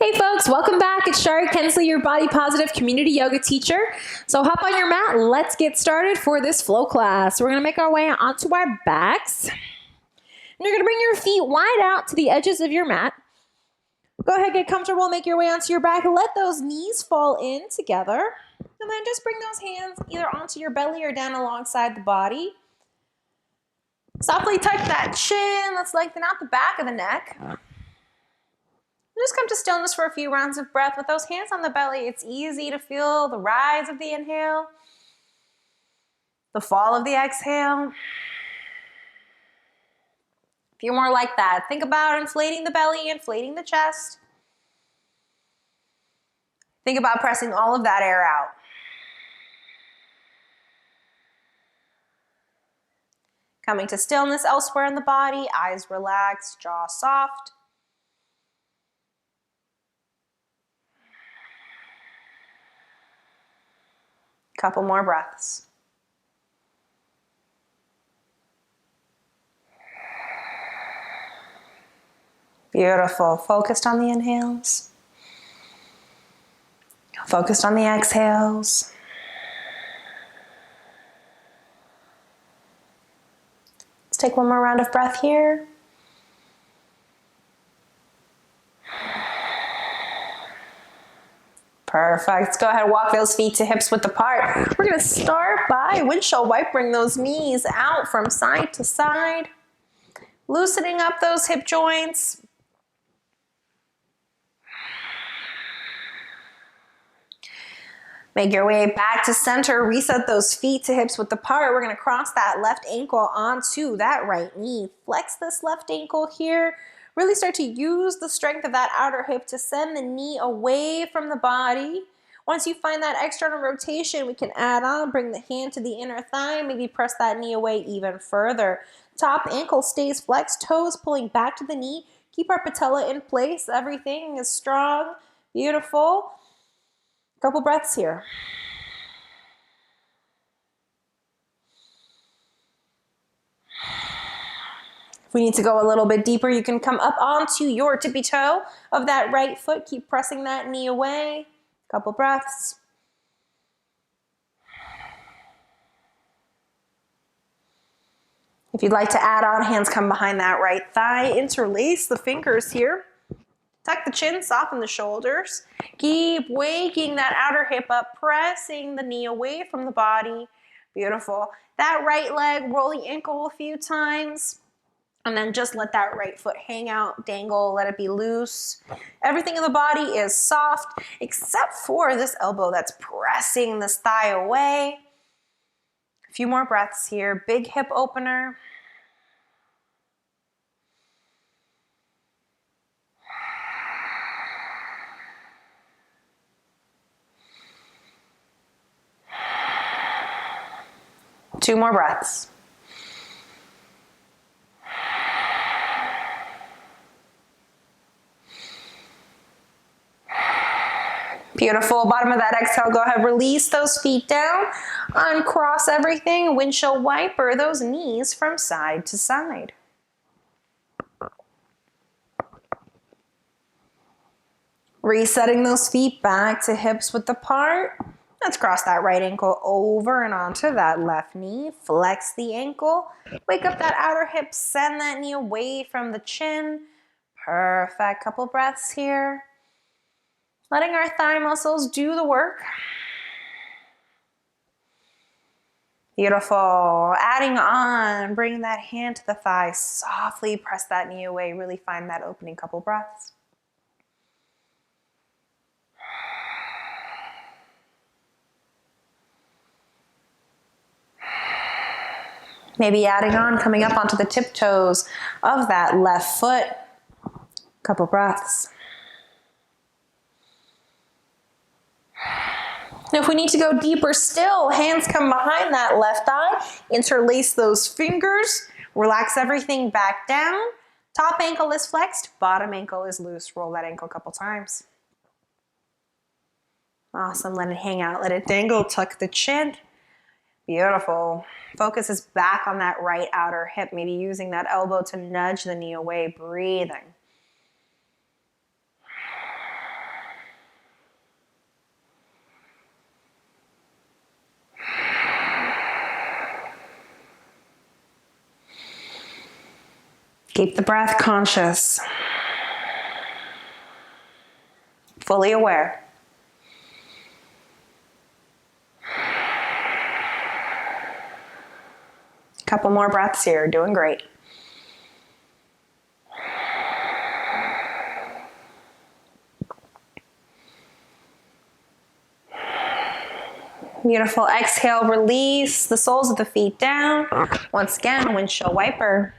Hey folks, welcome back. It's Shari Kensley, your body positive community yoga teacher. So hop on your mat, let's get started for this flow class. We're gonna make our way onto our backs. And you're gonna bring your feet wide out to the edges of your mat. Go ahead, get comfortable, make your way onto your back. Let those knees fall in together. And then just bring those hands either onto your belly or down alongside the body. Softly tuck that chin. Let's lengthen out the back of the neck. Just come to stillness for a few rounds of breath. With those hands on the belly, it's easy to feel the rise of the inhale, the fall of the exhale. A few more like that. Think about inflating the belly, inflating the chest. Think about pressing all of that air out. Coming to stillness elsewhere in the body, eyes relaxed, jaw soft. Couple more breaths. Beautiful. Focused on the inhales. Focused on the exhales. Let's take one more round of breath here. Perfect. Let's go ahead and walk those feet to hips width apart. We're going to start by windshield wipe. Bring those knees out from side to side. Loosening up those hip joints. Make your way back to center. Reset those feet to hips width apart. We're going to cross that left ankle onto that right knee. Flex this left ankle here. Really start to use the strength of that outer hip to send the knee away from the body. Once you find that external rotation, we can add on, bring the hand to the inner thigh, maybe press that knee away even further. Top ankle stays flexed, toes pulling back to the knee. Keep our patella in place. Everything is strong. Beautiful. Couple breaths here. If we need to go a little bit deeper, you can come up onto your tippy toe of that right foot. Keep pressing that knee away. Couple breaths. If you'd like to add on, hands come behind that right thigh. Interlace the fingers here. Tuck the chin, soften the shoulders. Keep waking that outer hip up, pressing the knee away from the body. Beautiful. That right leg, roll the ankle a few times. And then just let that right foot hang out, dangle, let it be loose. Everything in the body is soft, except for this elbow that's pressing this thigh away. A few more breaths here. Big hip opener. Two more breaths. Beautiful. Bottom of that exhale, go ahead, release those feet down. Uncross everything. Windshield wiper those knees from side to side. Resetting those feet back to hips width apart. Let's cross that right ankle over and onto that left knee. Flex the ankle. Wake up that outer hip. Send that knee away from the chin. Perfect. Couple breaths here. Letting our thigh muscles do the work. Beautiful. Adding on, bring that hand to the thigh. Softly press that knee away. Really find that opening. Couple breaths. Maybe adding on, coming up onto the tiptoes of that left foot. Couple breaths. If we need to go deeper still, hands come behind that left thigh. Interlace those fingers. Relax everything back down. Top ankle is flexed. Bottom ankle is loose. Roll that ankle a couple times. Awesome. Let it hang out. Let it dangle. Tuck the chin. Beautiful. Focus is back on that right outer hip. Maybe using that elbow to nudge the knee away. Breathing. Keep the breath conscious. Fully aware. Couple more breaths here, doing great. Beautiful. Exhale, release the soles of the feet down. Once again, windshield wiper.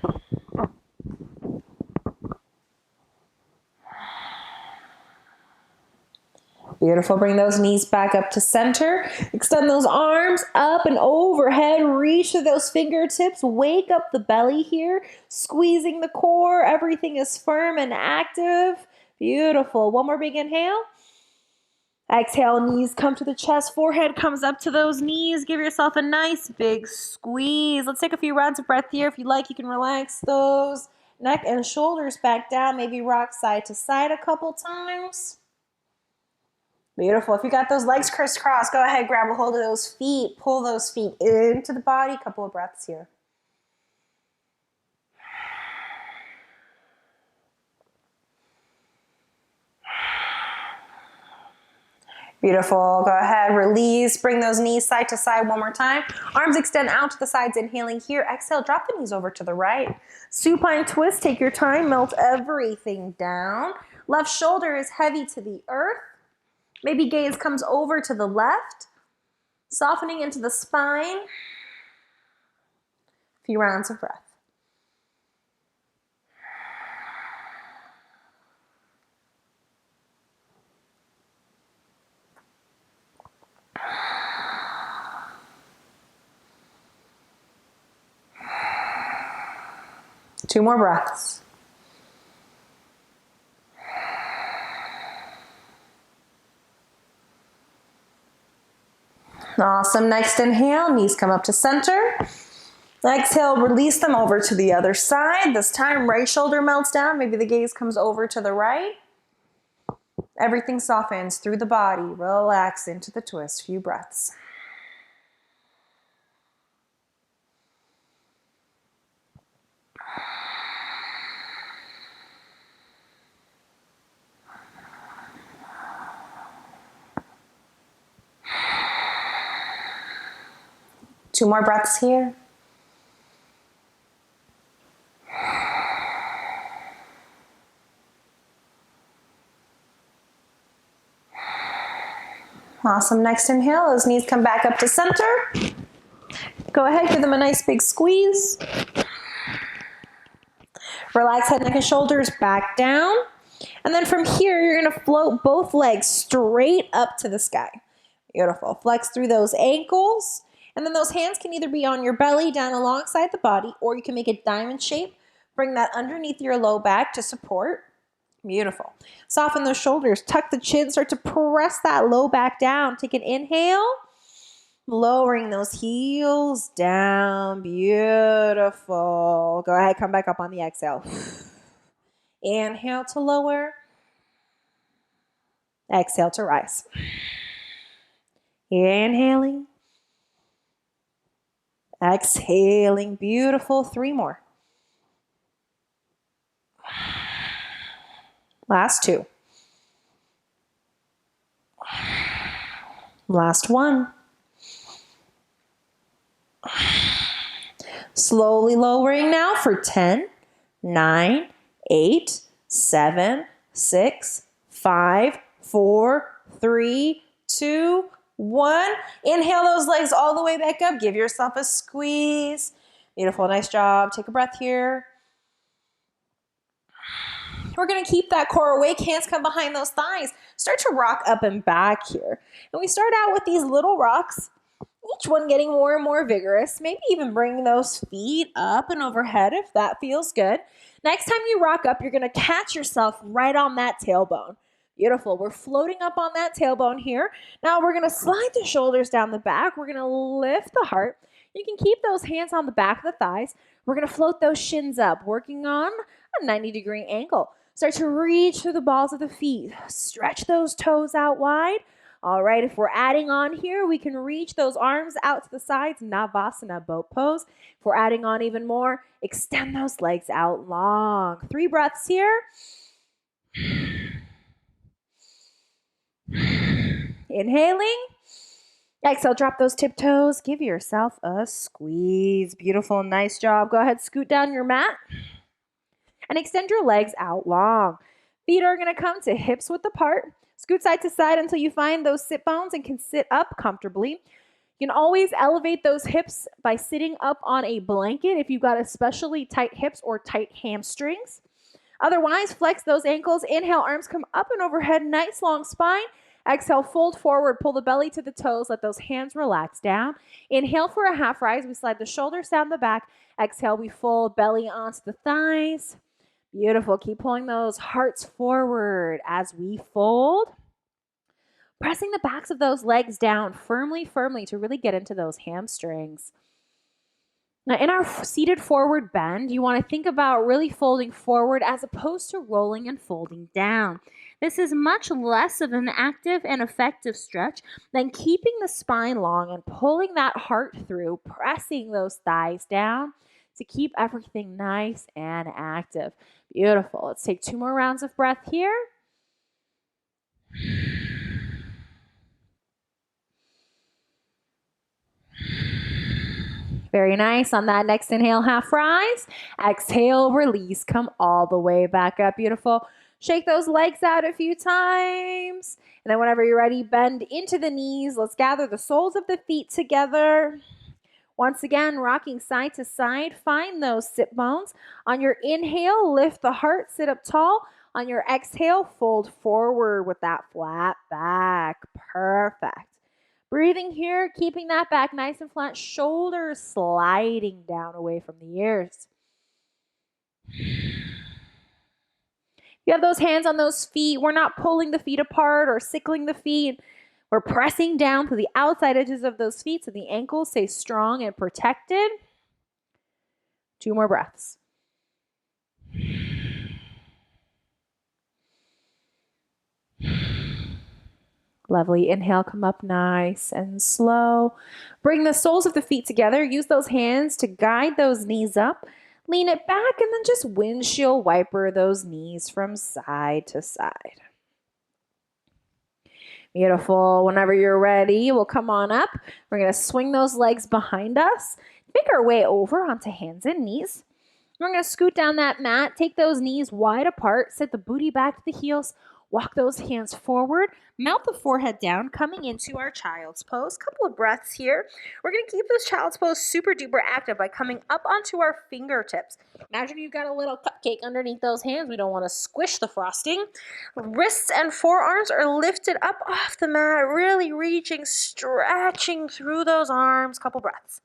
Beautiful. Bring those knees back up to center. Extend those arms up and overhead. Reach to those fingertips. Wake up the belly here. Squeezing the core. Everything is firm and active. Beautiful. One more big inhale. Exhale, knees come to the chest. Forehead comes up to those knees. Give yourself a nice big squeeze. Let's take a few rounds of breath here. If you like, you can relax those neck and shoulders back down. Maybe rock side to side a couple times. Beautiful. If you got those legs crisscrossed, go ahead, grab a hold of those feet. Pull those feet into the body. Couple of breaths here. Beautiful. Go ahead, release. Bring those knees side to side one more time. Arms extend out to the sides, inhaling here. Exhale, drop the knees over to the right. Supine twist, take your time, melt everything down. Left shoulder is heavy to the earth. Maybe gaze comes over to the left. Softening into the spine. A few rounds of breath. Two more breaths. Awesome. Next inhale, knees come up to center. Exhale, release them over to the other side. This time, right shoulder melts down. Maybe the gaze comes over to the right. Everything softens through the body. Relax into the twist. Few breaths. Two more breaths here. Awesome. Next inhale, those knees come back up to center. Go ahead, give them a nice big squeeze. Relax head, neck, and shoulders back down. And then from here, you're going to float both legs straight up to the sky. Beautiful. Flex through those ankles. And then those hands can either be on your belly down alongside the body, or you can make a diamond shape. Bring that underneath your low back to support. Beautiful. Soften those shoulders. Tuck the chin. Start to press that low back down. Take an inhale. Lowering those heels down. Beautiful. Go ahead. Come back up on the exhale. Inhale to lower. Exhale to rise. Inhaling. Exhaling. Beautiful. Three more. Last two. Last one. Slowly lowering now for 10, 9, 8, 7, 6, 5, 4, 3, 2, 1. Inhale those legs all the way back up. Give yourself a squeeze. Beautiful. Nice job. Take a breath here. We're going to keep that core awake. Hands come behind those thighs. Start to rock up and back here. And we start out with these little rocks, each one getting more and more vigorous. Maybe even bring those feet up and overhead if that feels good. Next time you rock up, you're going to catch yourself right on that tailbone. Beautiful. We're floating up on that tailbone here. Now we're going to slide the shoulders down the back. We're going to lift the heart. You can keep those hands on the back of the thighs. We're going to float those shins up, working on a 90-degree angle. Start to reach through the balls of the feet. Stretch those toes out wide. All right, if we're adding on here, we can reach those arms out to the sides, Navasana boat pose. If we're adding on even more, extend those legs out long. 3 breaths here. Inhaling. Exhale, drop those tiptoes. Give yourself a squeeze. Beautiful, nice job. Go ahead, scoot down your mat and extend your legs out long. Feet are going to come to hips width apart. Scoot side to side until you find those sit bones and can sit up comfortably. You can always elevate those hips by sitting up on a blanket if you've got especially tight hips or tight hamstrings. Otherwise, flex those ankles. Inhale, arms come up and overhead, nice long spine. Exhale, fold forward, pull the belly to the toes, let those hands relax down. Inhale for a half rise, we slide the shoulders down the back. Exhale, we fold belly onto the thighs. Beautiful, keep pulling those hearts forward as we fold. Pressing the backs of those legs down firmly to really get into those hamstrings. Now, in our seated forward bend, you want to think about really folding forward as opposed to rolling and folding down. This is much less of an active and effective stretch than keeping the spine long and pulling that heart through, pressing those thighs down to keep everything nice and active. Beautiful. Let's take 2 more rounds of breath here. Very nice. On that next inhale, half rise. Exhale, release. Come all the way back up. Beautiful. Shake those legs out a few times. And then whenever you're ready, bend into the knees. Let's gather the soles of the feet together. Once again, rocking side to side. Find those sit bones. On your inhale, lift the heart, sit up tall. On your exhale, fold forward with that flat back. Perfect. Breathing here, keeping that back nice and flat, shoulders sliding down away from the ears. You have those hands on those feet. We're not pulling the feet apart or sickling the feet. We're pressing down to the outside edges of those feet so the ankles stay strong and protected. 2 more breaths. Lovely. Inhale, come up nice and slow. Bring the soles of the feet together. Use those hands to guide those knees up. Lean it back and then just windshield wiper those knees from side to side. Beautiful. Whenever you're ready, we'll come on up. We're going to swing those legs behind us. Make our way over onto hands and knees. We're going to scoot down that mat. Take those knees wide apart. Sit the booty back to the heels. Walk those hands forward. Melt the forehead down, coming into our child's pose. Couple of breaths here. We're going to keep this child's pose super duper active by coming up onto our fingertips. Imagine you've got a little cupcake underneath those hands. We don't want to squish the frosting. Wrists and forearms are lifted up off the mat, really reaching, stretching through those arms. Couple breaths.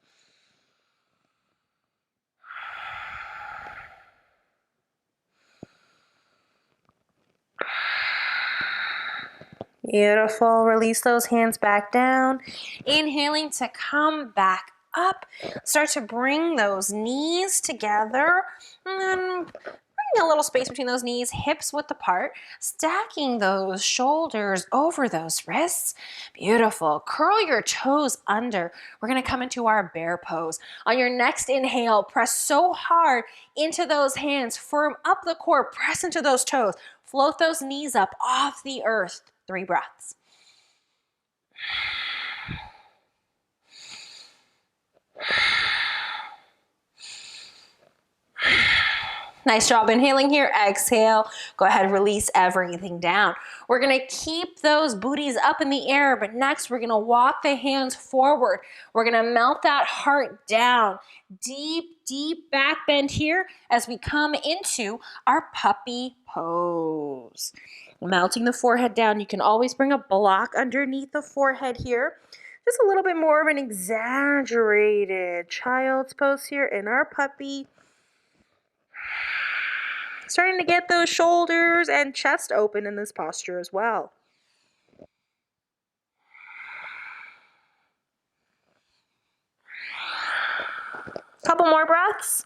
Beautiful. Release those hands back down. Inhaling to come back up. Start to bring those knees together. And then bring a little space between those knees, hips width apart. Stacking those shoulders over those wrists. Beautiful. Curl your toes under. We're going to come into our bear pose. On your next inhale, press so hard into those hands. Firm up the core. Press into those toes. Float those knees up off the earth. 3 breaths. Nice job inhaling here. Exhale. Go ahead, release everything down. We're going to keep those booties up in the air, but next we're going to walk the hands forward. We're going to melt that heart down. Deep back bend here as we come into our puppy pose. Melting the forehead down. You can always bring a block underneath the forehead here. Just a little bit more of an exaggerated child's pose here in our puppy. Starting to get those shoulders and chest open in this posture as well. Couple more breaths.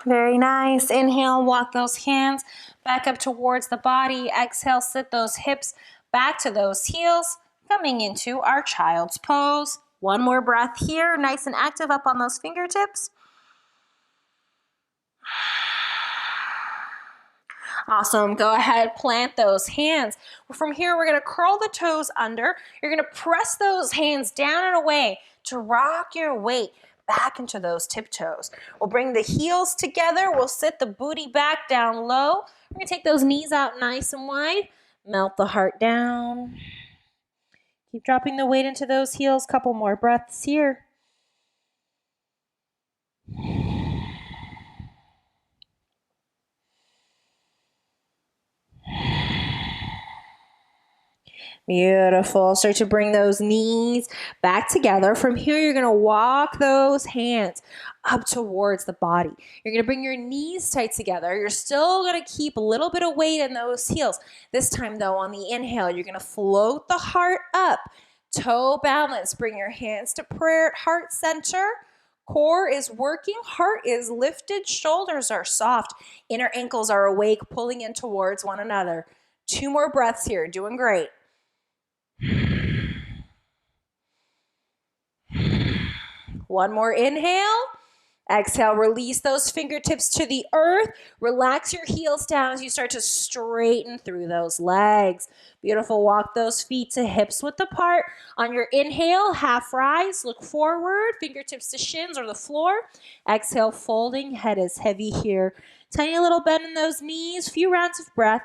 Very nice. Inhale, walk those hands back up towards the body. Exhale, sit those hips back to those heels, coming into our child's pose. One more breath here, nice and active up on those fingertips. Awesome. Go ahead, plant those hands. From here, we're going to curl the toes under. You're going to press those hands down and away to rock your weight back into those tiptoes. We'll bring the heels together. We'll sit the booty back down low. We're going to take those knees out nice and wide. Melt the heart down. Keep dropping the weight into those heels. Couple more breaths here. Beautiful. Start to bring those knees back together. From here, you're going to walk those hands up towards the body. You're going to bring your knees tight together. You're still going to keep a little bit of weight in those heels. This time, though, on the inhale, you're going to float the heart up. Toe balance. Bring your hands to prayer at heart center. Core is working. Heart is lifted. Shoulders are soft. Inner ankles are awake, pulling in towards one another. 2 more breaths here. Doing great. One more inhale. Exhale, release those fingertips to the earth. Relax your heels down as you start to straighten through those legs. Beautiful. Walk those feet to hips width apart. On your inhale, half rise, look forward, fingertips to shins or the floor. Exhale, folding, head is heavy here. Tiny little bend in those knees, few rounds of breath.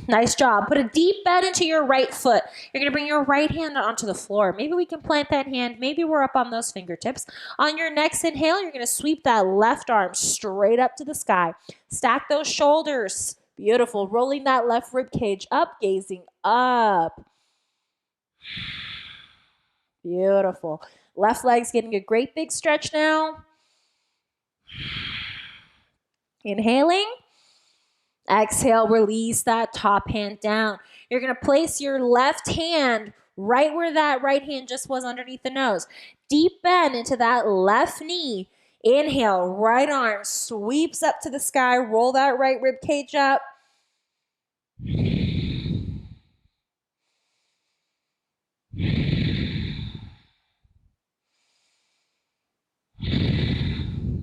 Nice job. Put a deep bend into your right foot. You're going to bring your right hand onto the floor. Maybe we can plant that hand. Maybe we're up on those fingertips. On your next inhale, you're going to sweep that left arm straight up to the sky. Stack those shoulders. Beautiful. Rolling that left rib cage up, gazing up. Beautiful. Left leg's getting a great big stretch now. Inhaling. Exhale, release that top hand down. You're going to place your left hand right where that right hand just was underneath the nose. Deep bend into that left knee. Inhale, right arm sweeps up to the sky. Roll that right rib cage up.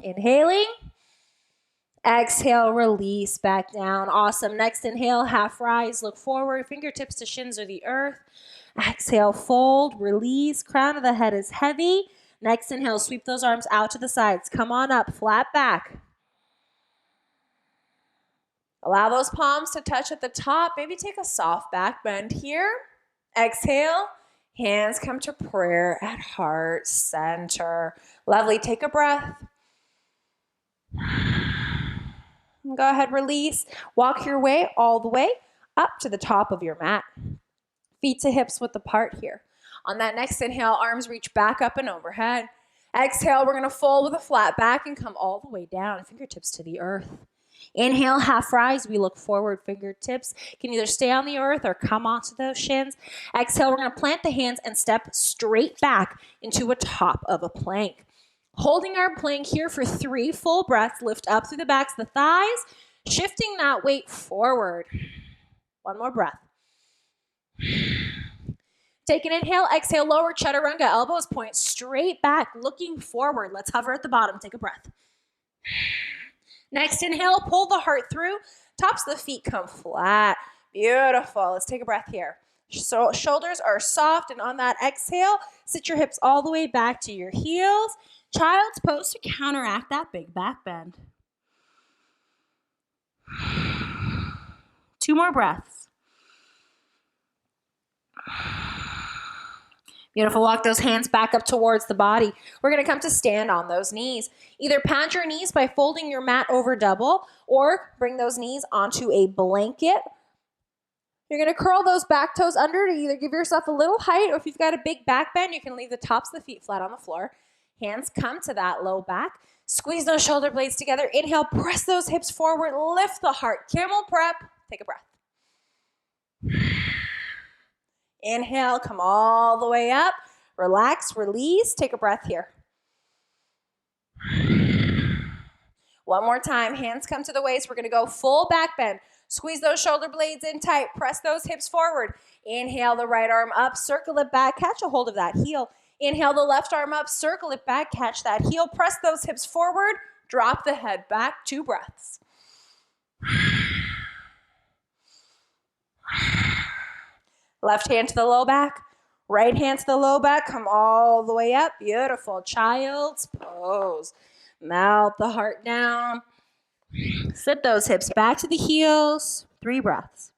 Inhaling. Exhale, release back down. Awesome. Next inhale, half rise, look forward, fingertips to shins or the earth. Exhale, fold, release, crown of the head is heavy. Next inhale, sweep those arms out to the sides. Come on up, flat back. Allow those palms to touch at the top. Maybe take a soft back bend here. Exhale, hands come to prayer at heart center. Lovely. Take a breath. Go ahead, release. Walk your way all the way up to the top of your mat. Feet to hips width apart here. On that next inhale, arms reach back up and overhead. Exhale, we're going to fold with a flat back and come all the way down, fingertips to the earth. Inhale, half rise. We look forward, fingertips can either stay on the earth or come onto those shins. Exhale, we're going to plant the hands and step straight back into a top of a plank. Holding our plank here for 3 full breaths. Lift up through the backs of the thighs, shifting that weight forward. One more breath. Take an inhale, exhale, lower chaturanga, elbows point straight back, looking forward. Let's hover at the bottom. Take a breath. Next inhale, pull the heart through. Tops of the feet come flat. Beautiful. Let's take a breath here. So shoulders are soft, and on that exhale, sit your hips all the way back to your heels. Child's pose to counteract that big back bend. 2 more breaths. Beautiful. Walk those hands back up towards the body. We're going to come to stand on those knees. Either pad your knees by folding your mat over double, or bring those knees onto a blanket. You're going to curl those back toes under to either give yourself a little height, or if you've got a big back bend, you can leave the tops of the feet flat on the floor. Hands come to that low back. Squeeze those shoulder blades together. Inhale, press those hips forward. Lift the heart. Camel prep. Take a breath. Inhale, come all the way up. Relax, release, take a breath here. One more time, hands come to the waist. We're gonna go full back bend. Squeeze those shoulder blades in tight, press those hips forward. Inhale the right arm up, circle it back, catch a hold of that heel. Inhale the left arm up, circle it back, catch that heel, press those hips forward, drop the head back, 2 breaths. Left hand to the low back, right hand to the low back, come all the way up, beautiful, child's pose. Melt the heart down. Sit those hips back to the heels. 3 breaths.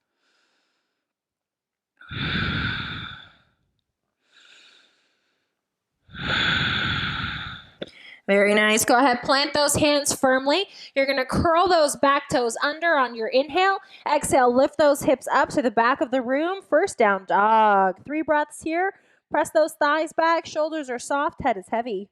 Very nice. Go ahead, plant those hands firmly. You're going to curl those back toes under on your inhale. Exhale, lift those hips up to the back of the room. First down dog. 3 breaths here. Press those thighs back. Shoulders are soft. Head is heavy.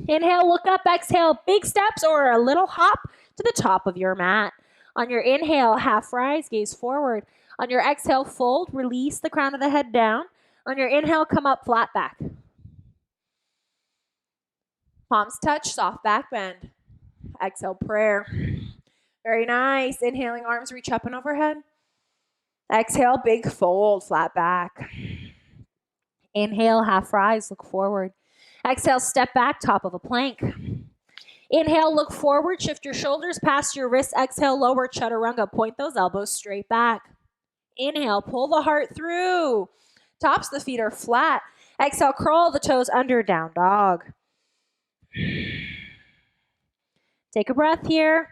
Inhale, look up, exhale, big steps or a little hop to the top of your mat. On your inhale, half rise, gaze forward. On your exhale, fold, release the crown of the head down. On your inhale, come up, flat back. Palms touch, soft back bend. Exhale, prayer. Very nice. Inhaling, arms reach up and overhead. Exhale, big fold, flat back. Inhale, half rise, look forward. Exhale, step back, top of a plank. Inhale, look forward, shift your shoulders past your wrists. Exhale, lower chaturanga, point those elbows straight back. Inhale, pull the heart through. Tops of the feet are flat. Exhale, curl the toes under, down dog. Take a breath here.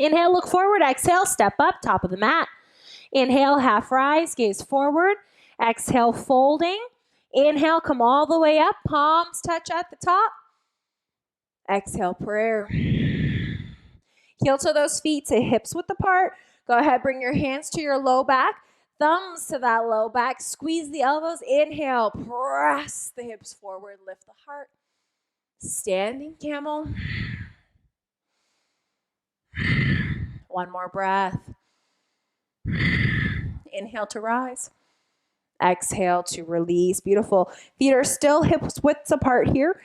Inhale, look forward. Exhale, step up, top of the mat. Inhale, half rise, gaze forward. Exhale, folding. Inhale, come all the way up. Palms touch at the top. Exhale, prayer. Heel to those feet to hips width apart. Go ahead, bring your hands to your low back. Thumbs to that low back. Squeeze the elbows. Inhale, press the hips forward. Lift the heart. Standing camel. One more breath. Inhale to rise. Exhale to release. Beautiful. Feet are still hips widths apart here.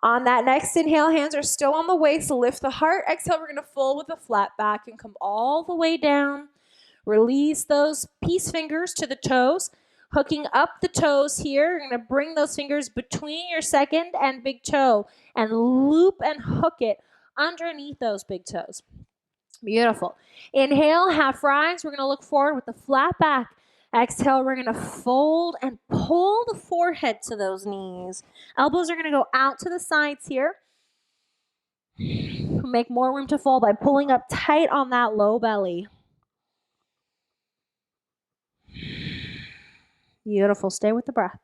On that next inhale, hands are still on the waist. Lift the heart. Exhale, we're going to fold with a flat back and come all the way down. Release those peace fingers to the toes. Hooking up the toes here. You're going to bring those fingers between your second and big toe and loop and hook it underneath those big toes. Beautiful. Inhale, half rise. We're going to look forward with the flat back. Exhale, we're going to fold and pull the forehead to those knees. Elbows are going to go out to the sides here. Make more room to fold by pulling up tight on that low belly. Beautiful. Stay with the breath.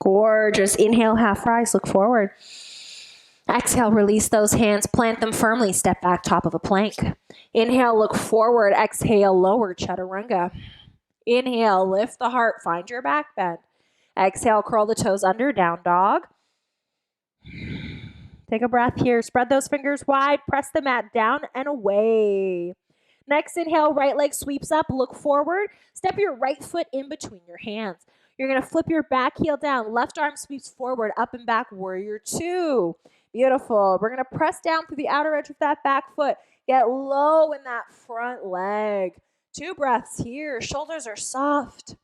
Gorgeous. Inhale, half rise, look forward. Exhale, release those hands, plant them firmly, step back, top of a plank. Inhale, look forward. Exhale, lower chaturanga. Inhale, lift the heart, find your back bend. Exhale, curl the toes under, down dog. Take a breath here. Spread those fingers wide, press the mat down and away. Next inhale, right leg sweeps up, look forward. Step your right foot in between your hands. You're going to flip your back heel down. Left arm sweeps forward, up and back, warrior 2. Beautiful. We're going to press down through the outer edge of that back foot. Get low in that front leg. 2 breaths here. Shoulders are soft.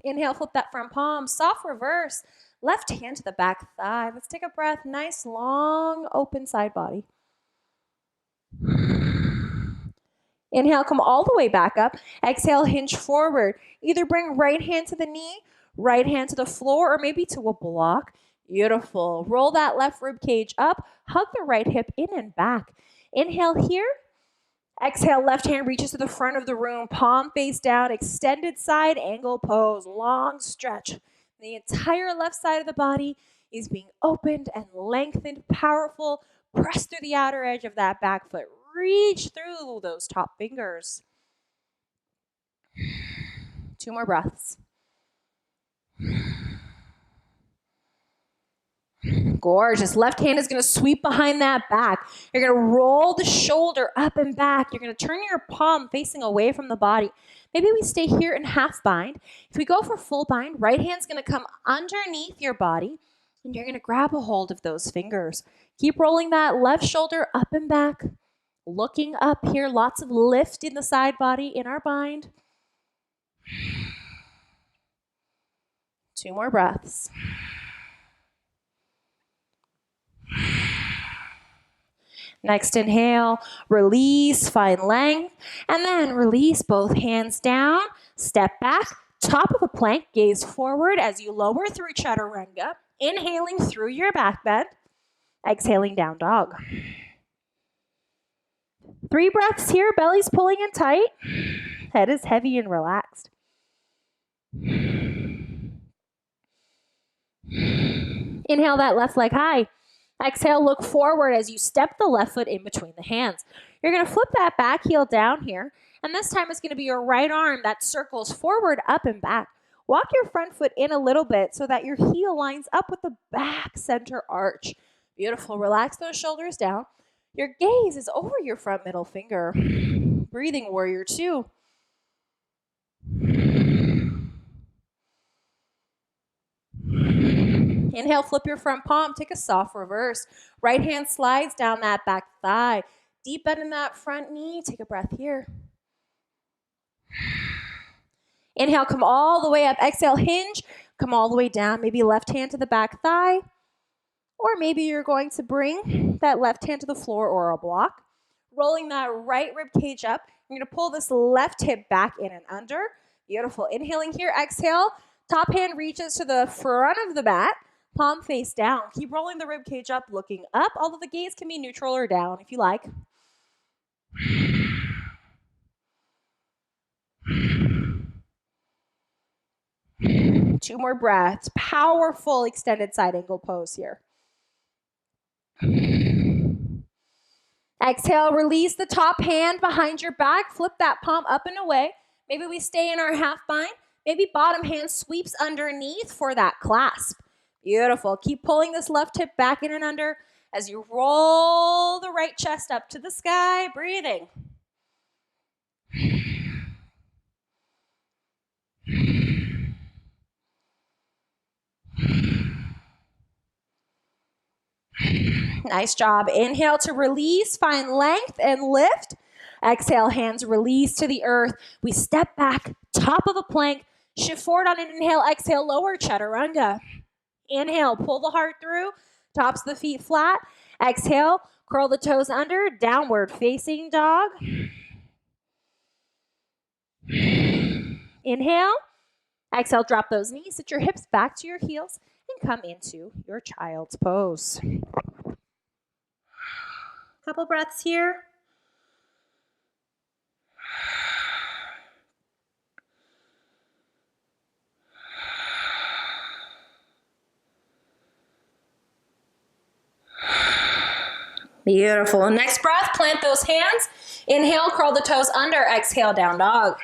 Inhale, flip that front palm. Soft reverse. Left hand to the back thigh. Let's take a breath. Nice, long, open side body. Inhale, come all the way back up. Exhale, hinge forward. Either bring right hand to the knee, right hand to the floor, or maybe to a block. Beautiful. Roll that left rib cage up. Hug the right hip in and back. Inhale here. Exhale, left hand reaches to the front of the room. Palm face down, extended side angle pose. Long stretch. The entire left side of the body is being opened and lengthened. Powerful. Press through the outer edge of that back foot. Reach through those top fingers. 2 more breaths. Gorgeous. Left hand is going to sweep behind that back. You're going to roll the shoulder up and back. You're going to turn your palm facing away from the body. Maybe we stay here in half bind. If we go for full bind, right hand's going to come underneath your body, and you're going to grab a hold of those fingers. Keep rolling that left shoulder up and back. Looking up here. Lots of lift in the side body in our bind. 2 more breaths. Next inhale, release, find length, and then release both hands down, step back, top of a plank, gaze forward as you lower through chaturanga, inhaling through your back bend, exhaling down dog. 3 breaths here, belly's pulling in tight, head is heavy and relaxed. Inhale that left leg high. Exhale, look forward as you step the left foot in between the hands. You're going to flip that back heel down here, and this time it's going to be your right arm that circles forward, up, and back. Walk your front foot in a little bit so that your heel lines up with the back center arch. Beautiful. Relax those shoulders down. Your gaze is over your front middle finger. Breathing warrior 2. Inhale, flip your front palm, take a soft reverse. Right hand slides down that back thigh. Deep bend in that front knee. Take a breath here. Inhale, come all the way up. Exhale, hinge. Come all the way down. Maybe left hand to the back thigh. Or maybe you're going to bring that left hand to the floor or a block. Rolling that right rib cage up. You're going to pull this left hip back in and under. Beautiful. Inhaling here. Exhale. Top hand reaches to the front of the mat. Palm face down. Keep rolling the rib cage up, looking up, although the gaze can be neutral or down if you like. 2 more breaths. Powerful extended side angle pose here. Exhale, release the top hand behind your back. Flip that palm up and away. Maybe we stay in our half bind. Maybe bottom hand sweeps underneath for that clasp. Beautiful. Keep pulling this left hip back in and under as you roll the right chest up to the sky, breathing. Nice job. Inhale to release, find length and lift. Exhale, hands release to the earth. We step back, top of a plank, shift forward on an inhale, exhale, lower chaturanga. Inhale, pull the heart through, tops of the feet flat. Exhale, curl the toes under, downward facing dog. Inhale. Exhale, drop those knees, sit your hips back to your heels, and come into your child's pose. Couple breaths here. Beautiful. Next breath, plant those hands. Inhale, curl the toes under. Exhale, down dog.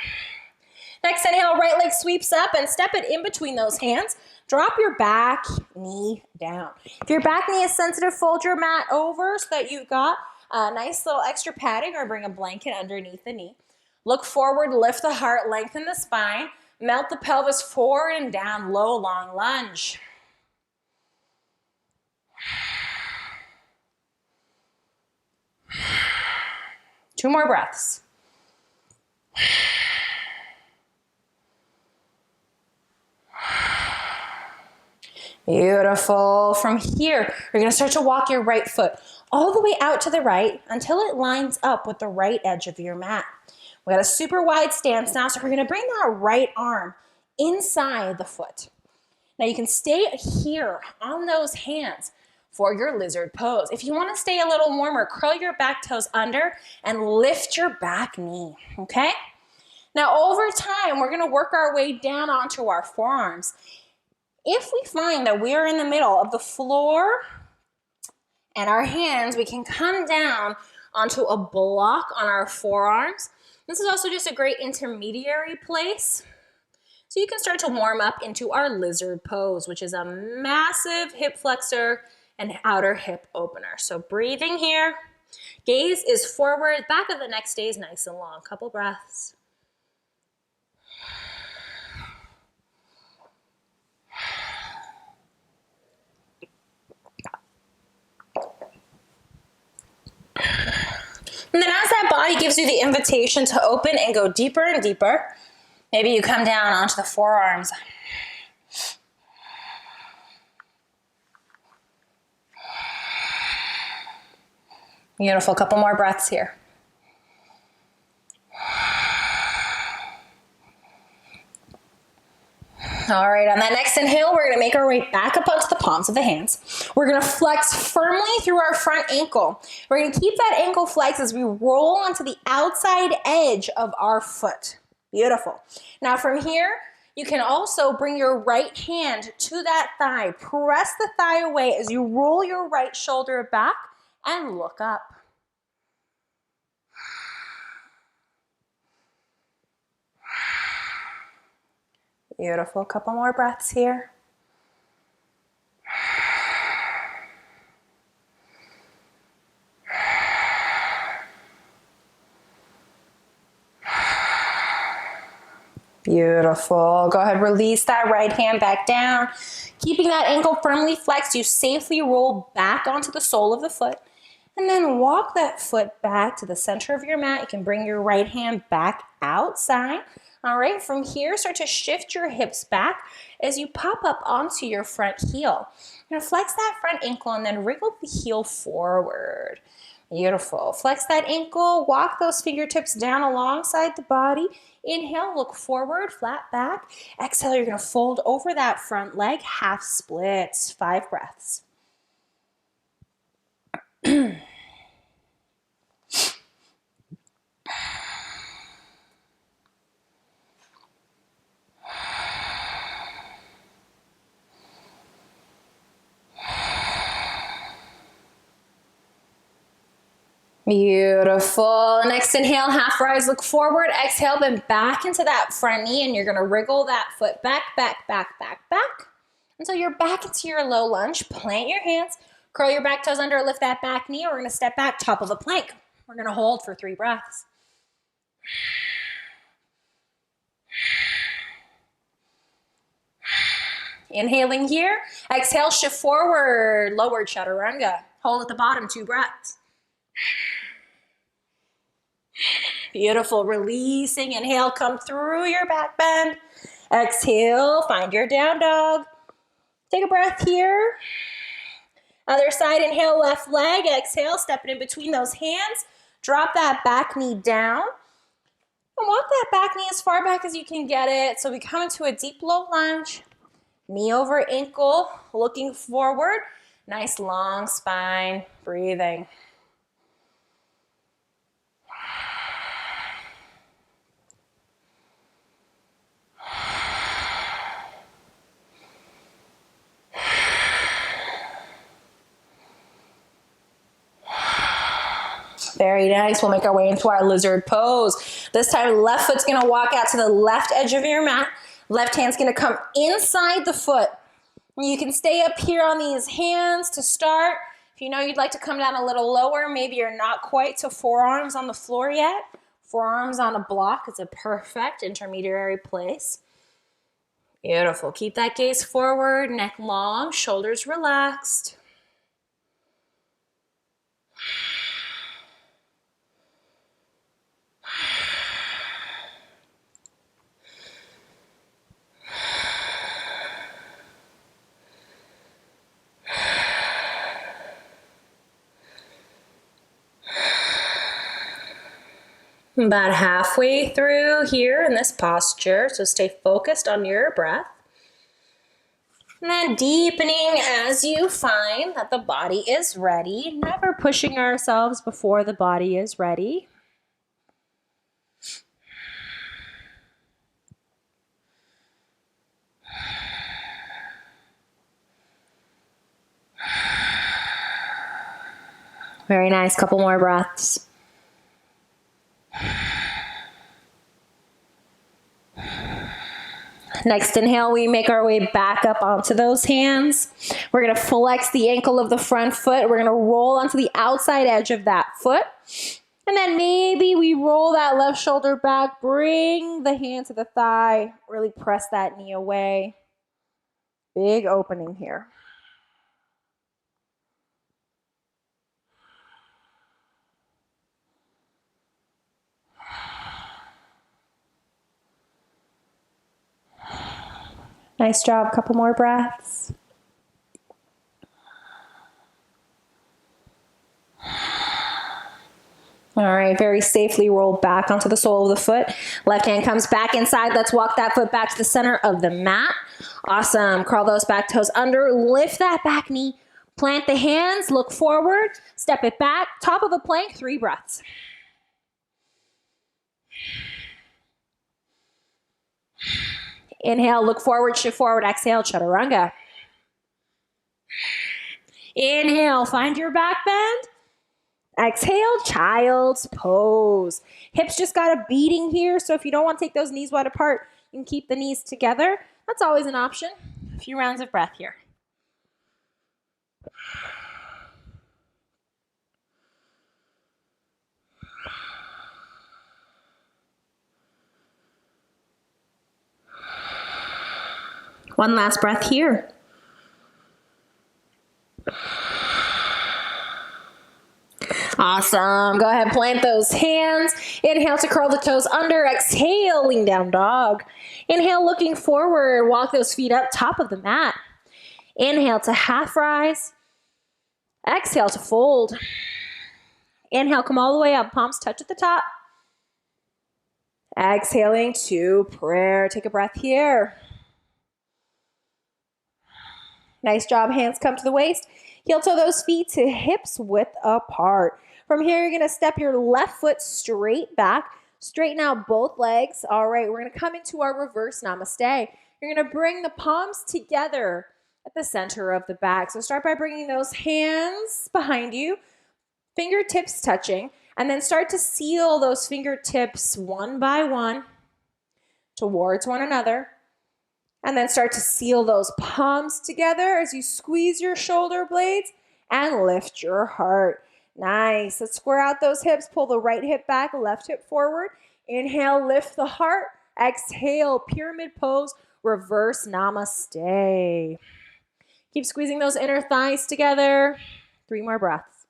Next inhale, right leg sweeps up and step it in between those hands. Drop your back knee down. If your back knee is sensitive, fold your mat over so that you've got a nice little extra padding, or bring a blanket underneath the knee. Look forward, lift the heart, lengthen the spine. Melt the pelvis forward and down, low, long lunge. Two more breaths. Beautiful. From here, you're going to start to walk your right foot all the way out to the right until it lines up with the right edge of your mat. We got a super wide stance now, so we're going to bring that right arm inside the foot. Now you can stay here on those hands for your lizard pose. If you want to stay a little warmer, curl your back toes under and lift your back knee, okay? Now over time, we're going to work our way down onto our forearms. If we find that we are in the middle of the floor And our hands, we can come down onto a block on our forearms. This is also just a great intermediary place. So you can start to warm up into our lizard pose, which is a massive hip flexor and outer hip opener. So breathing here. Gaze is forward, back of the neck stays nice and long. Couple breaths. And then as that body gives you the invitation to open and go deeper and deeper, maybe you come down onto the forearms. Beautiful, couple more breaths here. All right, on that next inhale, we're gonna make our way back up onto the palms of the hands. We're gonna flex firmly through our front ankle. We're gonna keep that ankle flexed as we roll onto the outside edge of our foot. Beautiful. Now from here, you can also bring your right hand to that thigh. Press the thigh away as you roll your right shoulder back and look up. Beautiful, couple more breaths here. Beautiful, go ahead, release that right hand back down. Keeping that ankle firmly flexed, you safely roll back onto the sole of the foot and then walk that foot back to the center of your mat. You can bring your right hand back outside. All right, from here, start to shift your hips back as you pop up onto your front heel. You're gonna flex that front ankle and then wriggle the heel forward. Beautiful. Flex that ankle, walk those fingertips down alongside the body. Inhale, look forward, flat back. Exhale, you're gonna fold over that front leg, half splits. 5 breaths. Beautiful. Next inhale, half rise, look forward. Exhale, bend back into that front knee and you're gonna wriggle that foot back, back, back, back, back. Until you're back into your low lunge. Plant your hands, curl your back toes under, lift that back knee. We're gonna step back, top of a plank. We're gonna hold for 3 breaths. Inhaling here, exhale, shift forward, lowered chaturanga. Hold at the bottom, 2 breaths. Beautiful, releasing, inhale, come through your back bend. Exhale, find your down dog. Take a breath here. Other side, inhale, left leg, exhale, stepping in between those hands. Drop that back knee down. And walk that back knee as far back as you can get it. So we come into a deep low lunge. Knee over ankle, looking forward. Nice long spine, breathing. Very nice. We'll make our way into our lizard pose. This time, left foot's gonna walk out to the left edge of your mat. Left hand's gonna come inside the foot. You can stay up here on these hands to start. If you know you'd like to come down a little lower, maybe you're not quite to forearms on the floor yet. Forearms on a block is a perfect intermediary place. Beautiful. Keep that gaze forward, neck long, shoulders relaxed. About halfway through here in this posture, so stay focused on your breath. And then deepening as you find that the body is ready, never pushing ourselves before the body is ready. Very nice. Couple more breaths. Next inhale, we make our way back up onto those hands. We're going to flex the ankle of the front foot. We're going to roll onto the outside edge of that foot. And then maybe we roll that left shoulder back, bring the hand to the thigh, really press that knee away. Big opening here. Nice job. Couple more breaths. All right, very safely roll back onto the sole of the foot. Left hand comes back inside. Let's walk that foot back to the center of the mat. Awesome. Crawl those back toes under. Lift that back knee. Plant the hands. Look forward. Step it back. Top of the plank. 3 breaths. Inhale, look forward, shift forward. Exhale, chaturanga. Inhale, find your back bend. Exhale, child's pose. Hips just got a beating here, so if you don't want to take those knees wide apart, you can keep the knees together. That's always an option. A few rounds of breath here. One last breath here. Awesome. Go ahead, plant those hands. Inhale to curl the toes under. Exhale, lean down dog. Inhale, looking forward. Walk those feet up top of the mat. Inhale to half rise. Exhale to fold. Inhale, come all the way up. Palms touch at the top. Exhaling to prayer. Take a breath here. Nice job. Hands come to the waist. Heel toe those feet to hips width apart. From here, you're going to step your left foot straight back. Straighten out both legs. All right, we're going to come into our reverse namaste. You're going to bring the palms together at the center of the back. So start by bringing those hands behind you, fingertips touching, and then start to seal those fingertips one by one towards one another. And then start to seal those palms together as you squeeze your shoulder blades and lift your heart. Nice. Let's square out those hips. Pull the right hip back, left hip forward. Inhale, lift the heart. Exhale, pyramid pose, reverse namaste. Keep squeezing those inner thighs together. 3 more breaths.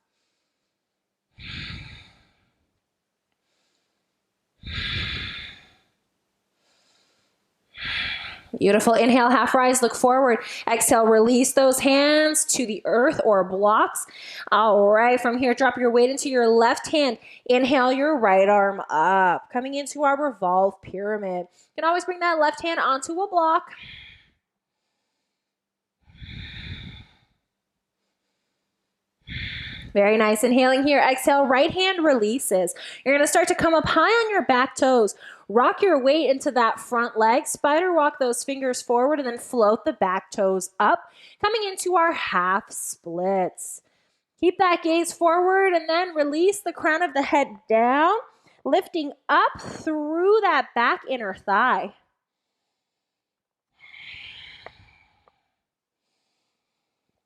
Beautiful. Inhale, half rise, look forward. Exhale, release those hands to the earth or blocks. All right, from here, drop your weight into your left hand. Inhale your right arm up. Coming into our revolve pyramid. You can always bring that left hand onto a block. Very nice. Inhaling here. Exhale, right hand releases. You're going to start to come up high on your back toes. Rock your weight into that front leg. Spider walk those fingers forward and then float the back toes up. Coming into our half splits. Keep that gaze forward and then release the crown of the head down, lifting up through that back inner thigh.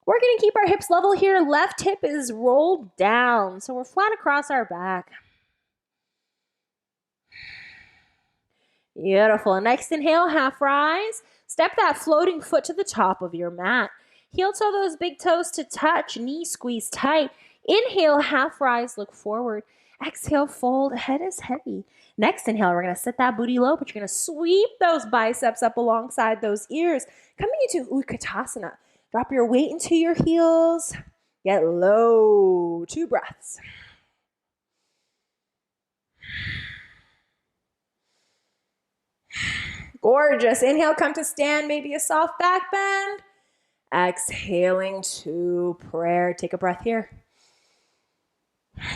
We're going to keep our hips level here. Left hip is rolled down, so we're flat across our back. Beautiful. Next inhale, half rise. Step that floating foot to the top of your mat. Heel toe those big toes to touch. Knee squeeze tight. Inhale, half rise, look forward. Exhale, fold. Head is heavy. Next inhale, we're going to sit that booty low, but you're going to sweep those biceps up alongside those ears. Coming into Utkatasana. Drop your weight into your heels. Get low. 2 breaths. Gorgeous. Inhale, come to stand, maybe a soft back bend. Exhaling to prayer. Take a breath here.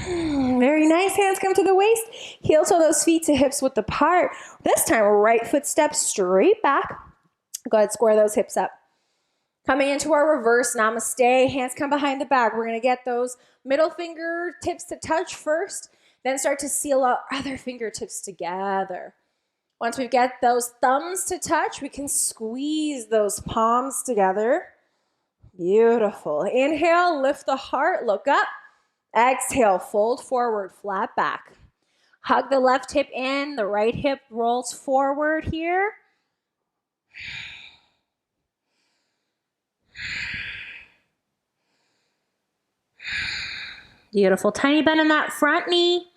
Very nice. Hands come to the waist. Heel toe those feet to hips width apart. This time, right foot steps straight back. Go ahead, square those hips up. Coming into our reverse namaste, hands come behind the back. We're going to get those middle fingertips to touch first, then start to seal our other fingertips together. Once we get those thumbs to touch, we can squeeze those palms together. Beautiful. Inhale, lift the heart, look up. Exhale, fold forward, flat back. Hug the left hip in, the right hip rolls forward here. Beautiful. Tiny bend in that front knee.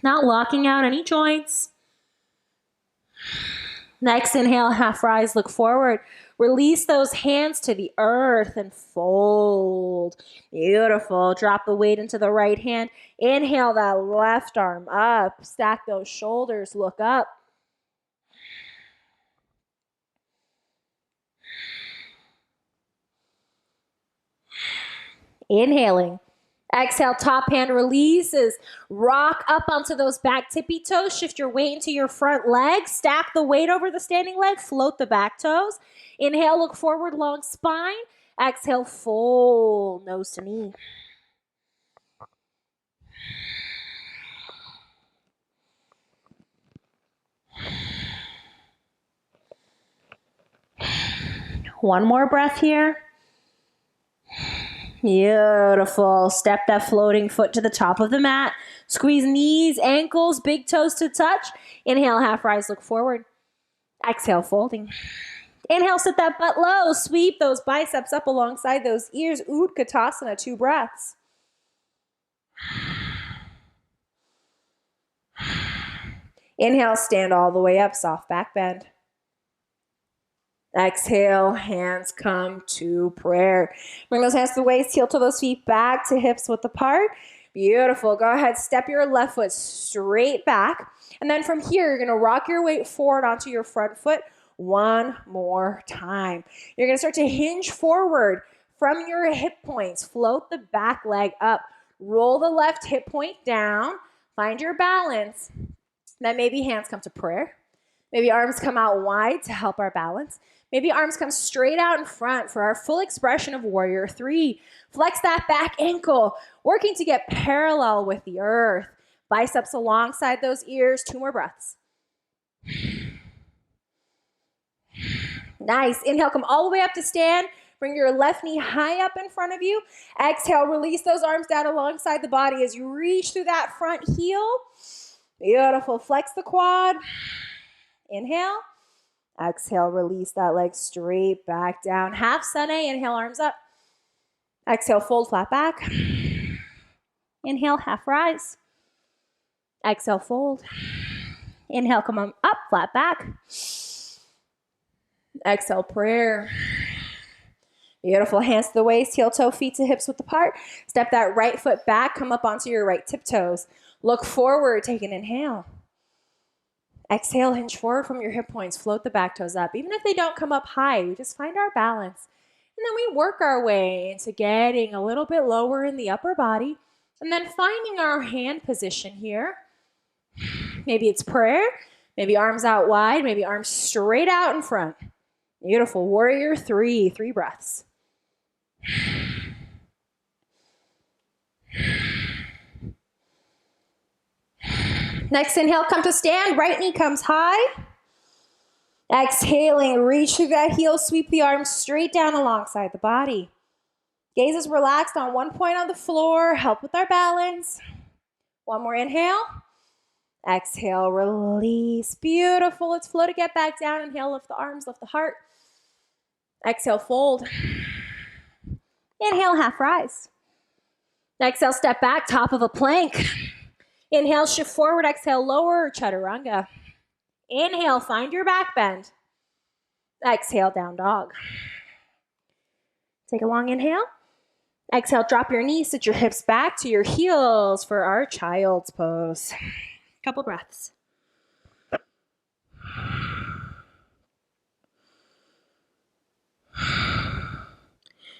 Not locking out any joints. Next, inhale, half rise, look forward. Release those hands to the earth and fold. Beautiful. Drop the weight into the right hand. Inhale that left arm up. Stack those shoulders, look up. Inhaling. Exhale, top hand releases. Rock up onto those back tippy toes. Shift your weight into your front leg. Stack the weight over the standing leg. Float the back toes. Inhale, look forward, long spine. Exhale, fold, nose to knee. One more breath here. Beautiful. Step that floating foot to the top of the mat. Squeeze knees, ankles, big toes to touch. Inhale, half rise, look forward. Exhale, folding. Inhale, sit that butt low. Sweep those biceps up alongside those ears. Utkatasana, 2 breaths. Inhale, stand all the way up, soft back bend. Exhale, hands come to prayer. Bring those hands to the waist, heel to those feet back to hips width apart. Beautiful. Go ahead, step your left foot straight back. And then from here, you're going to rock your weight forward onto your front foot one more time. You're going to start to hinge forward from your hip points. Float the back leg up. Roll the left hip point down. Find your balance. Then maybe hands come to prayer. Maybe arms come out wide to help our balance. Maybe arms come straight out in front for our full expression of warrior 3. Flex that back ankle, working to get parallel with the earth. Biceps alongside those ears, 2 more breaths. Nice. Inhale, come all the way up to stand. Bring your left knee high up in front of you. Exhale, release those arms down alongside the body as you reach through that front heel. Beautiful. Flex the quad. Inhale. Exhale, release that leg straight back down. Half sunny, inhale, arms up. Exhale, fold flat back. Inhale, half rise. Exhale, fold. Inhale, come on up, flat back. Exhale, prayer. Beautiful. Hands to the waist, heel toe, feet to hips width apart. Step that right foot back, come up onto your right tiptoes. Look forward, take an inhale. Exhale, hinge forward from your hip points. Float the back toes up. Even if they don't come up high, we just find our balance. And then we work our way into getting a little bit lower in the upper body. And then finding our hand position here. Maybe it's prayer. Maybe arms out wide. Maybe arms straight out in front. Beautiful. Warrior 3. 3 breaths. Next inhale, come to stand. Right knee comes high. Exhaling, reach through that heel, sweep the arms straight down alongside the body. Gaze is relaxed on one point on the floor. Help with our balance. One more inhale. Exhale, release. Beautiful. Let's float to get back down. Inhale, lift the arms, lift the heart. Exhale, fold. Inhale, half rise. Exhale, step back, top of a plank. Inhale, shift forward. Exhale, lower, chaturanga. Inhale, find your back bend. Exhale, down dog. Take a long inhale. Exhale, drop your knees, sit your hips back to your heels for our child's pose. Couple breaths.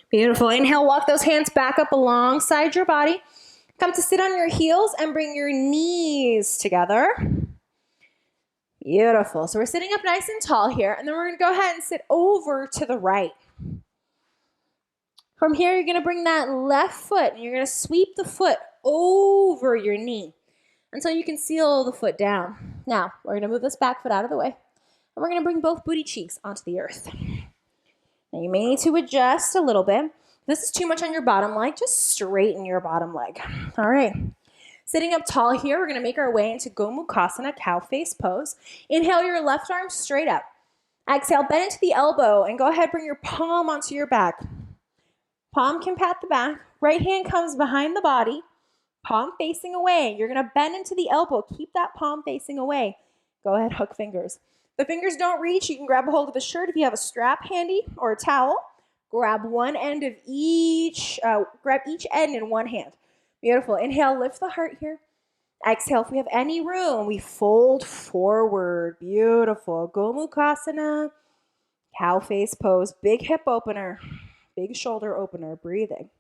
Beautiful. Inhale, walk those hands back up alongside your body. Come to sit on your heels and bring your knees together. Beautiful. So we're sitting up nice and tall here, and then we're going to go ahead and sit over to the right. From here, you're going to bring that left foot, and you're going to sweep the foot over your knee until you can seal the foot down. Now, we're going to move this back foot out of the way, and we're going to bring both booty cheeks onto the earth. Now, you may need to adjust a little bit. If this is too much on your bottom leg, just straighten your bottom leg. All right. Sitting up tall here, we're going to make our way into Gomukhasana, cow face pose. Inhale your left arm straight up. Exhale, bend into the elbow, and go ahead, bring your palm onto your back. Palm can pat the back. Right hand comes behind the body. Palm facing away. You're going to bend into the elbow. Keep that palm facing away. Go ahead, hook fingers. If the fingers don't reach, you can grab a hold of a shirt if you have a strap handy or a towel. Grab one end of grab each end in one hand. Beautiful. Inhale, lift the heart here. Exhale, if we have any room, we fold forward. Beautiful. Gomukhasana, cow face pose. Big hip opener, big shoulder opener. Breathing.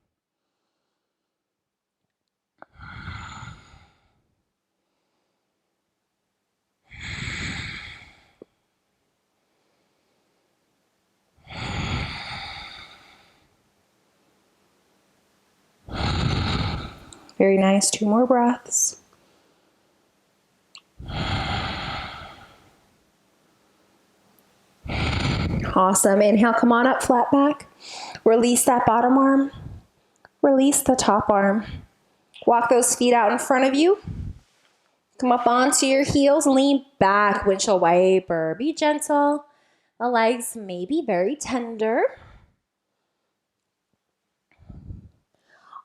Very nice. 2 more breaths. Awesome. Inhale, come on up, flat back. Release that bottom arm. Release the top arm. Walk those feet out in front of you. Come up onto your heels. Lean back, windshield wiper. Be gentle. The legs may be very tender.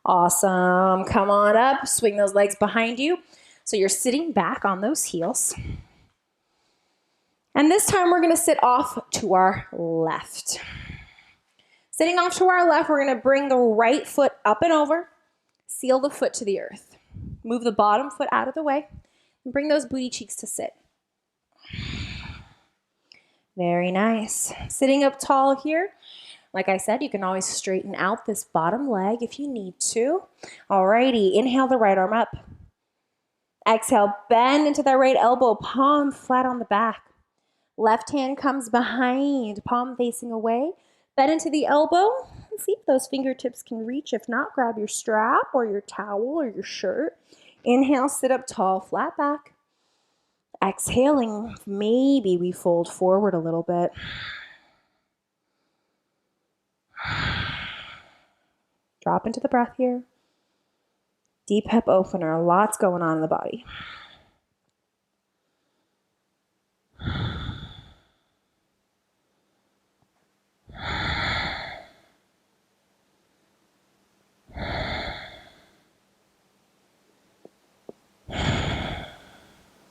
Awesome. Come on up. Swing those legs behind you. So you're sitting back on those heels. And this time we're going to sit off to our left. Sitting off to our left, we're going to bring the right foot up and over. Seal the foot to the earth. Move the bottom foot out of the way. And bring those booty cheeks to sit. Very nice. Sitting up tall here. Like I said, you can always straighten out this bottom leg if you need to. Alrighty, inhale the right arm up. Exhale, bend into that right elbow, palm flat on the back. Left hand comes behind, palm facing away. Bend into the elbow. See if those fingertips can reach. If not, grab your strap or your towel or your shirt. Inhale, sit up tall, flat back. Exhaling, maybe we fold forward a little bit. Drop into the breath here. Deep hip opener, lots going on in the body.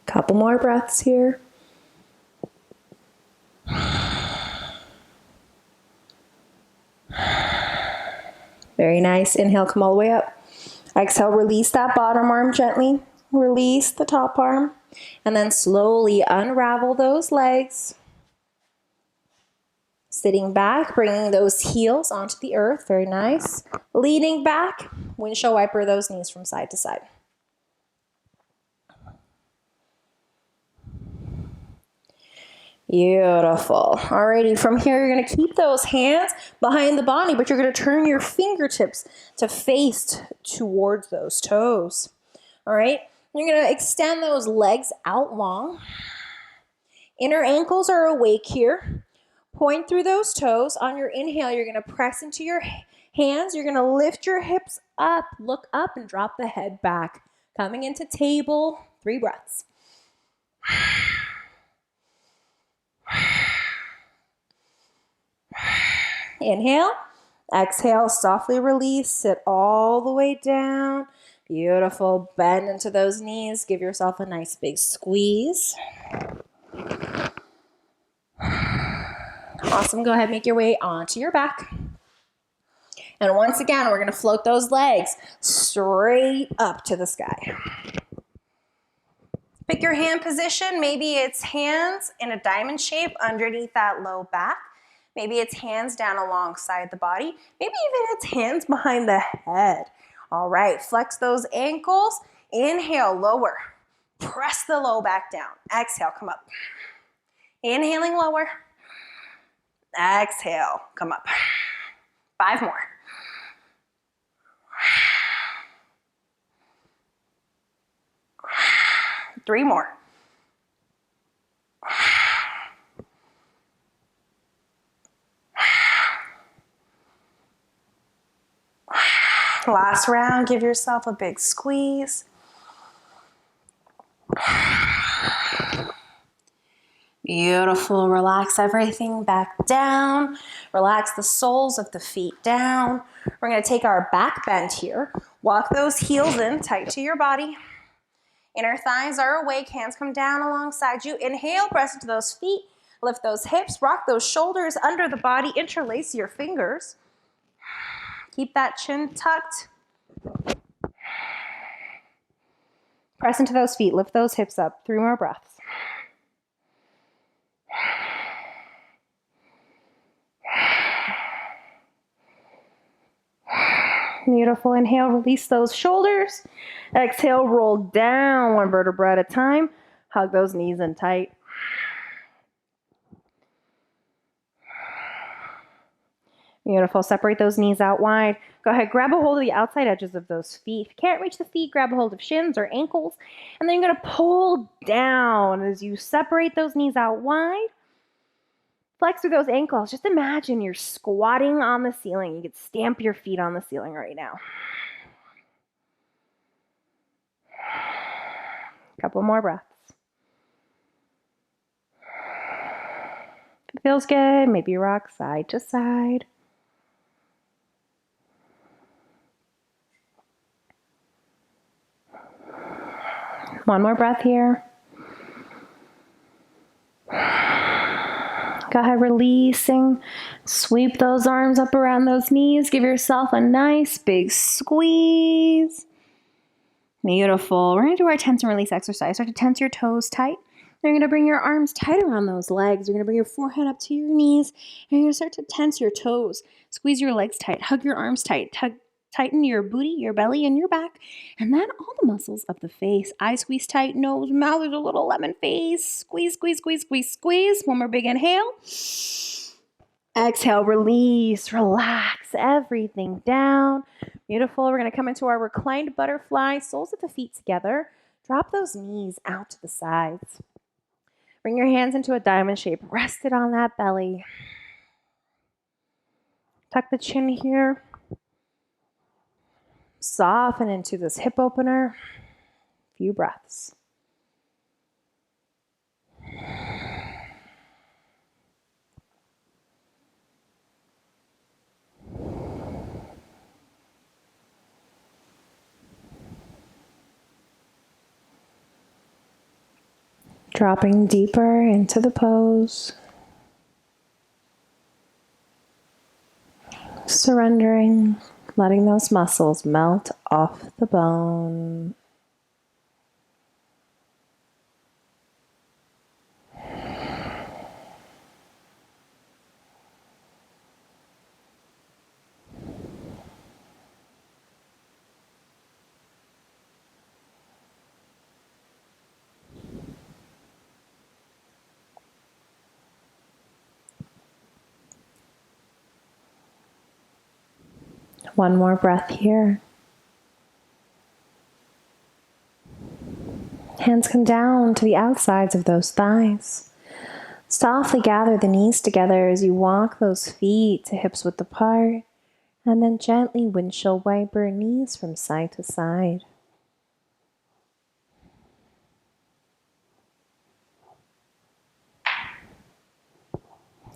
Couple more breaths here. Very nice. Inhale, come all the way up. Exhale, release that bottom arm gently. Release the top arm. And then slowly unravel those legs. Sitting back, bringing those heels onto the earth. Very nice. Leaning back. Windshield wiper those knees from side to side. Beautiful. Alrighty, from here you're going to keep those hands behind the body, but you're going to turn your fingertips to face towards those toes. Alright, you're going to extend those legs out long. Inner ankles are awake here. Point through those toes. On your inhale, you're going to press into your hands. You're going to lift your hips up, look up, and drop the head back. Coming into table, 3 breaths. Inhale, exhale, softly release, sit all the way down. Beautiful. Bend into those knees. Give yourself a nice big squeeze. Awesome. Go ahead, make your way onto your back. And once again, we're going to float those legs straight up to the sky. Pick your hand position. Maybe it's hands in a diamond shape underneath that low back. Maybe it's hands down alongside the body. Maybe even it's hands behind the head. All right, flex those ankles. Inhale, lower. Press the low back down. Exhale, come up. Inhaling lower. Exhale, come up. 5 more. Three more. Last round, give yourself a big squeeze. Beautiful. Relax everything back down. Relax the soles of the feet down. We're going to take our back bend here. Walk those heels in tight to your body. Inner thighs are awake. Hands come down alongside you. Inhale, press into those feet. Lift those hips. Rock those shoulders under the body. Interlace your fingers. Keep that chin tucked. Press into those feet. Lift those hips up. 3 more breaths. Beautiful. Inhale, release those shoulders. Exhale, roll down 1 vertebra at a time. Hug those knees in tight. Beautiful. Separate those knees out wide. Go ahead, grab a hold of the outside edges of those feet. If you can't reach the feet, grab a hold of shins or ankles. And then you're going to pull down as you separate those knees out wide. Flex through those ankles. Just imagine you're squatting on the ceiling. You could stamp your feet on the ceiling right now. Couple more breaths. If it feels good, maybe rock side to side. One more breath here. Go ahead, releasing. Sweep those arms up around those knees. Give yourself a nice big squeeze. Beautiful. We're going to do our tense and release exercise. Start to tense your toes tight. You're going to bring your arms tight around those legs. You're going to bring your forehead up to your knees. And you're going to start to tense your toes. Squeeze your legs tight. Hug your arms tight. Tighten your booty, your belly, and your back. And then all the muscles of the face. Eyes squeeze tight. Nose, mouth. There's a little lemon face. Squeeze, squeeze, squeeze, squeeze, squeeze. One more big inhale. Exhale, release, relax everything down. Beautiful. We're going to come into our reclined butterfly. Soles of the feet together. Drop those knees out to the sides. Bring your hands into a diamond shape. Rest it on that belly. Tuck the chin here. Soften into this hip opener. Few breaths. Dropping deeper into the pose. Surrendering. Letting those muscles melt off the bone. One more breath here. Hands come down to the outsides of those thighs. Softly gather the knees together as you walk those feet to hips width apart, and then gently windshield wiper knees from side to side.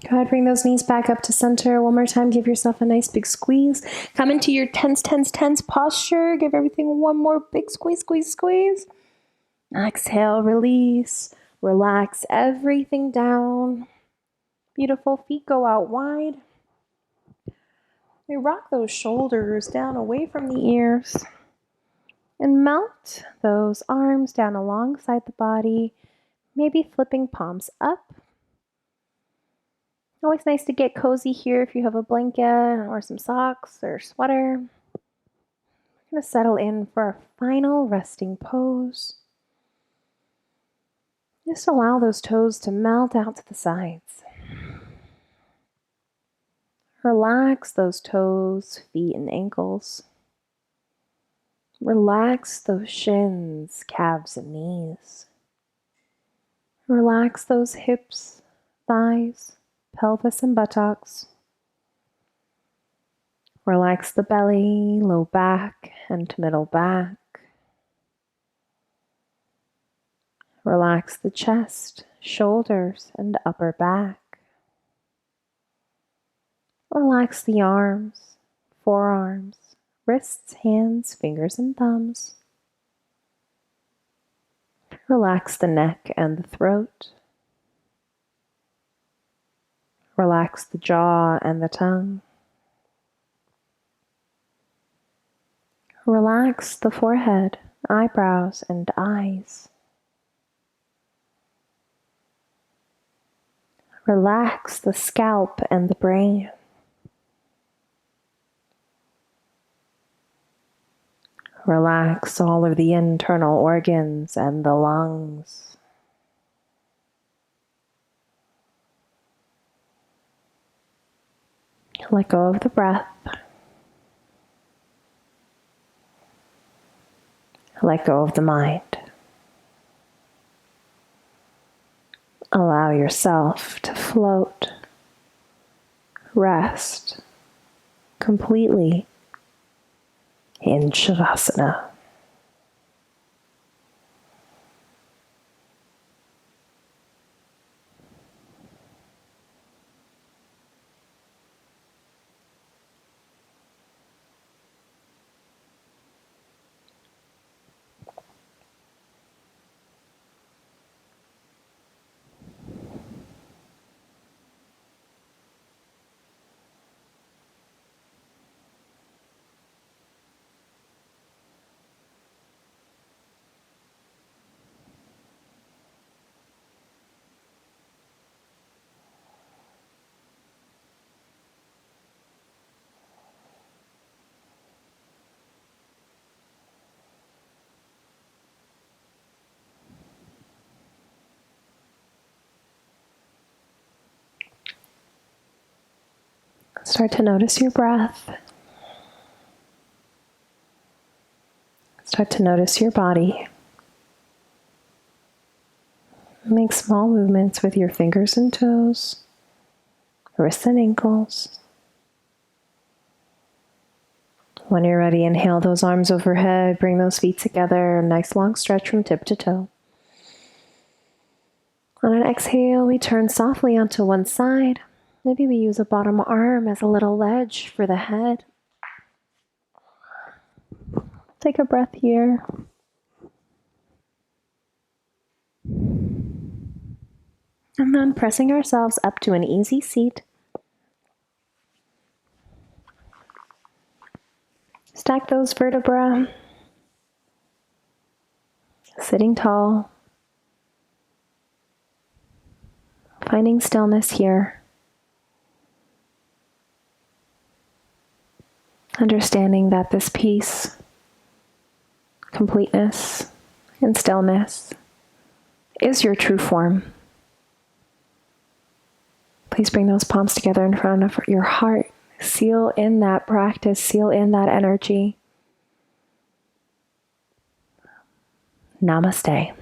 Go ahead, bring those knees back up to center. One more time, give yourself a nice big squeeze. Come into your tense, tense, tense posture. Give everything one more big squeeze, squeeze, squeeze. Exhale, release. Relax everything down. Beautiful. Feet go out wide. We rock those shoulders down away from the ears. And melt those arms down alongside the body. Maybe flipping palms up. Always nice to get cozy here if you have a blanket or some socks or sweater. We're going to settle in for our final resting pose. Just allow those toes to melt out to the sides. Relax those toes, feet, and ankles. Relax those shins, calves, and knees. Relax those hips, thighs, pelvis, and buttocks. Relax the belly, low back, and middle back. Relax the chest, shoulders, and upper back. Relax the arms, forearms, wrists, hands, fingers, and thumbs. Relax the neck and the throat. Relax the jaw and the tongue. Relax the forehead, eyebrows, and eyes. Relax the scalp and the brain. Relax all of the internal organs and the lungs. Let go of the breath. Let go of the mind. Allow yourself to float, rest completely in Shavasana. Start to notice your breath. Start to notice your body. Make small movements with your fingers and toes, wrists and ankles. When you're ready, inhale those arms overhead, bring those feet together, a nice long stretch from tip to toe. On an exhale, we turn softly onto one side. Maybe we use a bottom arm as a little ledge for the head. Take a breath here. And then pressing ourselves up to an easy seat. Stack those vertebrae. Sitting tall. Finding stillness here. Understanding that this peace, completeness, and stillness is your true form. Please bring those palms together in front of your heart. Seal in that practice, seal in that energy. Namaste.